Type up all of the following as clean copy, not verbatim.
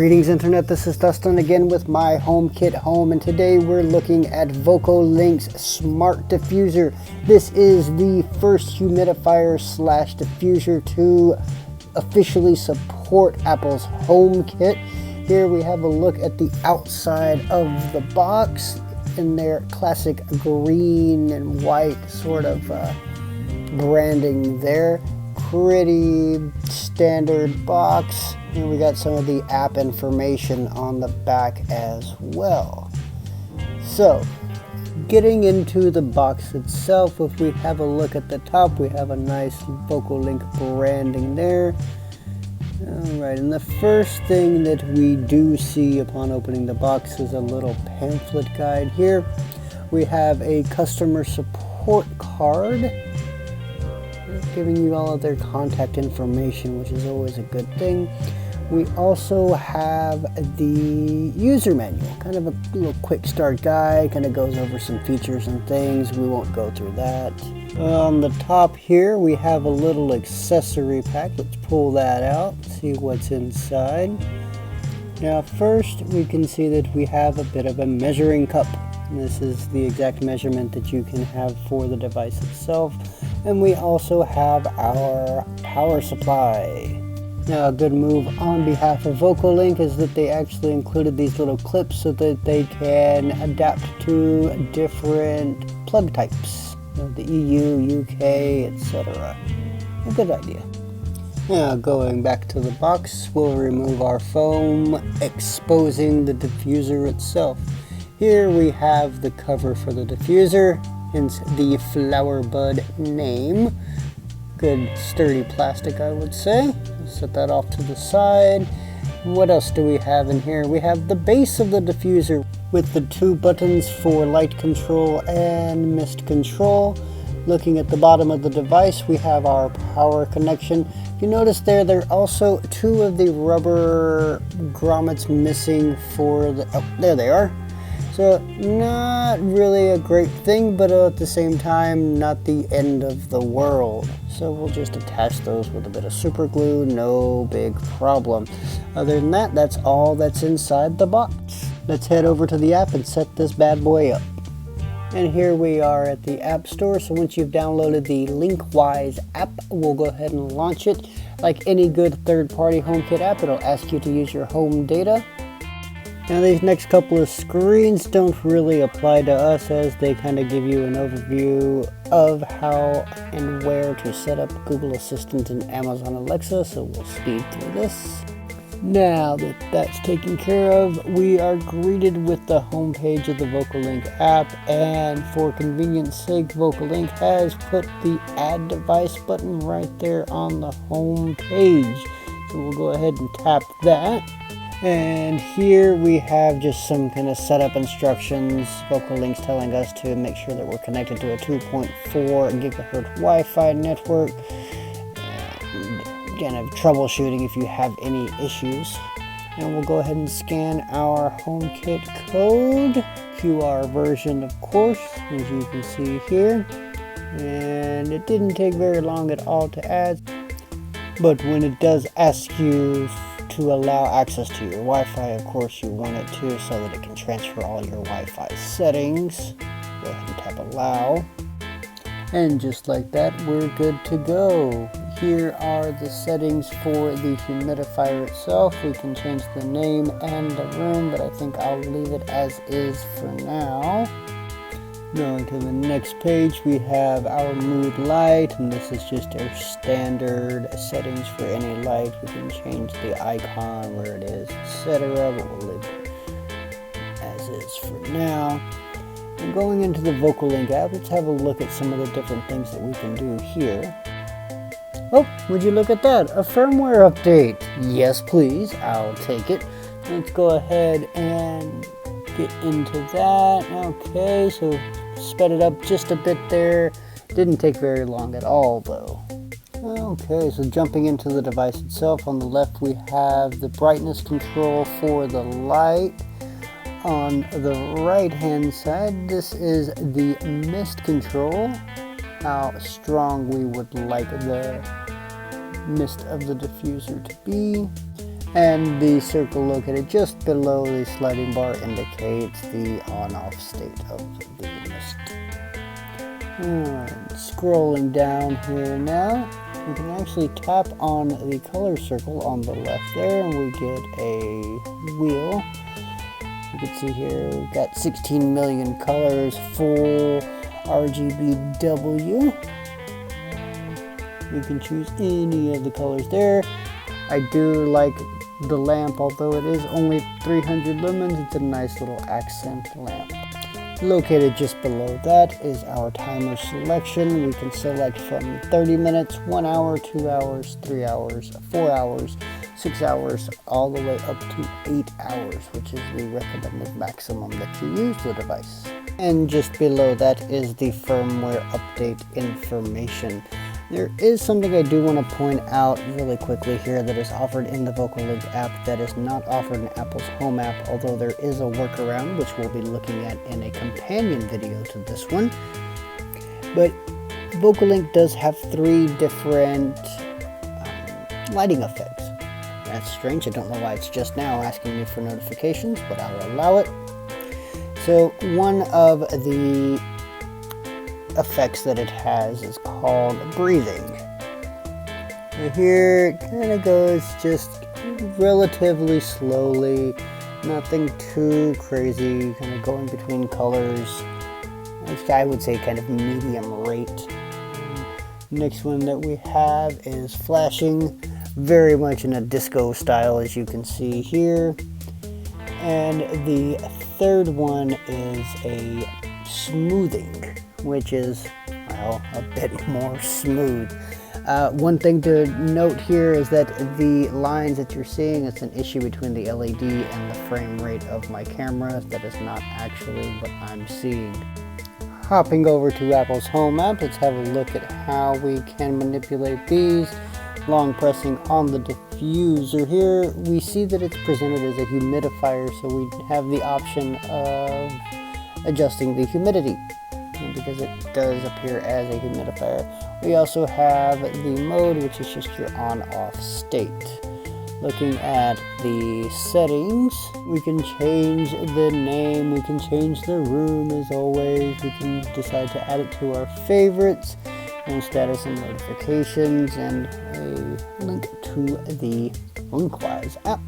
Greetings Internet, this is Dustin again with my HomeKit Home, and today we're looking at VOCOlinc's Smart Diffuser. This is the first humidifier slash diffuser to officially support Apple's HomeKit. Here we have a look at the outside of the box in their classic green and white sort of branding there. Pretty standard box, and we got some of the app information on the back as well. So getting into the box itself, if we have a look at the top, we have a nice VOCOlinc branding there. Alright, and the first thing that we do see upon opening the box is a little pamphlet guide here. We have a customer support card giving you all of their contact information, which is always a good thing. We also have the user manual, kind of a little quick start guide, kind of goes over some features and things. We won't go through that. On the top here we have a little accessory pack. Let's pull that out, see what's inside. Now first we can see that we have a bit of a measuring cup. This is the exact measurement that you can have for the device itself. And we also have our power supply. Now a good move on behalf of VOCOlinc is that they actually included these little clips so that they can adapt to different plug types. The EU, UK, etc. A good idea. Now going back to the box, we'll remove our foam, exposing the diffuser itself. Here we have the cover for the diffuser, hence the Flowerbud name. Good sturdy plastic, I would say. Set that off to the side. What else do we have in here? We have the base of the diffuser with the two buttons for light control and mist control. Looking at the bottom of the device, we have our power connection. If you notice there are also two of the rubber grommets missing for the... oh, there they are. So not really a great thing, but at the same time not the end of the world. So we'll just attach those with a bit of super glue, no big problem. Other than that, that's all that's inside the box. Let's head over to the app and set this bad boy up. And here we are at the App Store. So once you've downloaded the Linkwise app, we'll go ahead and launch it. Like any good third-party HomeKit app, it'll ask you to use your home data. Now these next couple of screens don't really apply to us, as they kind of give you an overview of how and where to set up Google Assistant and Amazon Alexa, so we'll speed through this. Now that that's taken care of, we are greeted with the home page of the VOCOlinc app, and for convenience sake, VOCOlinc has put the Add Device button right there on the home page. So we'll go ahead and tap that. And here we have just some kind of setup instructions. VOCOlinc's telling us to make sure that we're connected to a 2.4 gigahertz Wi-Fi network. And again, troubleshooting if you have any issues. And we'll go ahead and scan our HomeKit code. QR version, of course, as you can see here. And it didn't take very long at all to add. But when it does ask you to allow access to your Wi-Fi, of course you want it to, so that it can transfer all your Wi-Fi settings. Go ahead and tap allow. And just like that, we're good to go. Here are the settings for the humidifier itself. We can change the name and the room, but I think I'll leave it as is for now. Going to the next page, we have our mood light, and this is just our standard settings for any light. We can change the icon, where it is, etc., but we'll leave it as is for now. And going into the VOCOlinc app, let's have a look at some of the different things that we can do here. Oh, would you look at that? A firmware update. Yes, please. I'll take it. Let's go ahead and get into that. Okay, so sped it up just a bit there. Didn't take very long at all though. Okay, so jumping into the device itself, on the left we have the brightness control for the light. On the right hand side, this is the mist control, how strong we would like the mist of the diffuser to be. And the circle located just below the sliding bar indicates the on-off state of the mist. Alright, scrolling down here now, we can actually tap on the color circle on the left there and we get a wheel. You can see here we've got 16 million colors, full RGBW. You can choose any of the colors there. I do like the lamp, although it is only 300 lumens, it's a nice little accent lamp. Located just below that is our timer selection. We can select from 30 minutes, 1 hour, 2 hours, 3 hours, 4 hours, 6 hours, all the way up to 8 hours, which is the recommended maximum that you use the device. And just below that is the firmware update information. There is something I do want to point out really quickly here that is offered in the VOCOlinc app that is not offered in Apple's Home app, although there is a workaround which we'll be looking at in a companion video to this one. But VOCOlinc does have 3 different lighting effects. That's strange, I don't know why it's just now asking me for notifications, but I'll allow it. So one of the effects that it has is called breathing. And here it kind of goes just relatively slowly, nothing too crazy, kind of going between colors. I would say kind of medium rate. Next one that we have is flashing, very much in a disco style as you can see here. And the third one is a smoothing, which is, well, a bit more smooth. One thing to note here is that the lines that you're seeing, it's an issue between the LED and the frame rate of my camera. That is not actually what I'm seeing. Hopping over to Apple's Home app, let's have a look at how we can manipulate these. Long pressing on the diffuser here, we see that it's presented as a humidifier, so we have the option of adjusting the humidity, because it does appear as a humidifier. We also have the mode, which is just your on-off state. Looking at the settings, we can change the name, we can change the room as always, we can decide to add it to our favorites, and status and notifications, and a link to the Linkwise app.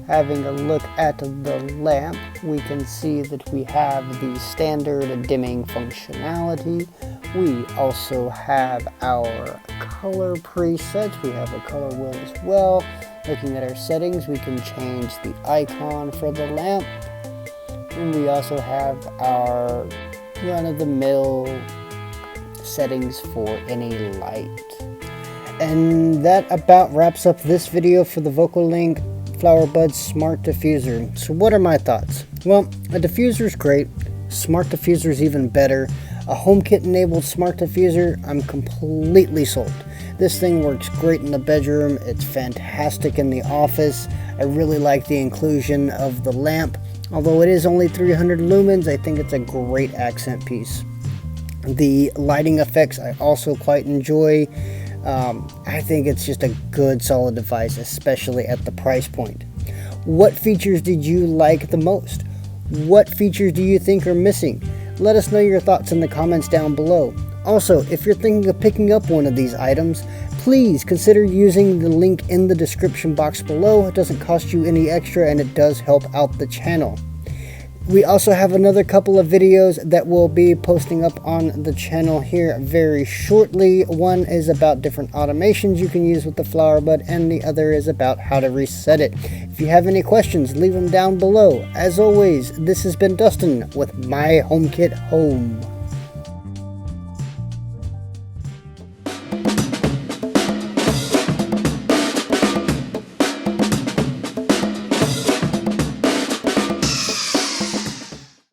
Having a look at the lamp, we can see that we have the standard dimming functionality. We also have our color presets. We have a color wheel as well. Looking at our settings, we can change the icon for the lamp. And we also have our run-of-the-mill settings for any light. And that about wraps up this video for the VOCOlinc Flowerbud Smart Diffuser. So what are my thoughts? Well, a diffuser is great. Smart diffuser is even better. A HomeKit enabled smart diffuser, I'm completely sold. This thing works great in the bedroom. It's fantastic in the office. I really like the inclusion of the lamp. Although it is only 300 lumens, I think it's a great accent piece. The lighting effects I also quite enjoy. I think it's just a good solid device, especially at the price point. What features did you like the most? What features do you think are missing? Let us know your thoughts in the comments down below. Also, if you're thinking of picking up one of these items, please consider using the link in the description box below. It doesn't cost you any extra and it does help out the channel. We also have another couple of videos that we'll be posting up on the channel here very shortly. One is about different automations you can use with the Flowerbud, and the other is about how to reset it. If you have any questions, leave them down below. As always, this has been Dustin with My HomeKit Home.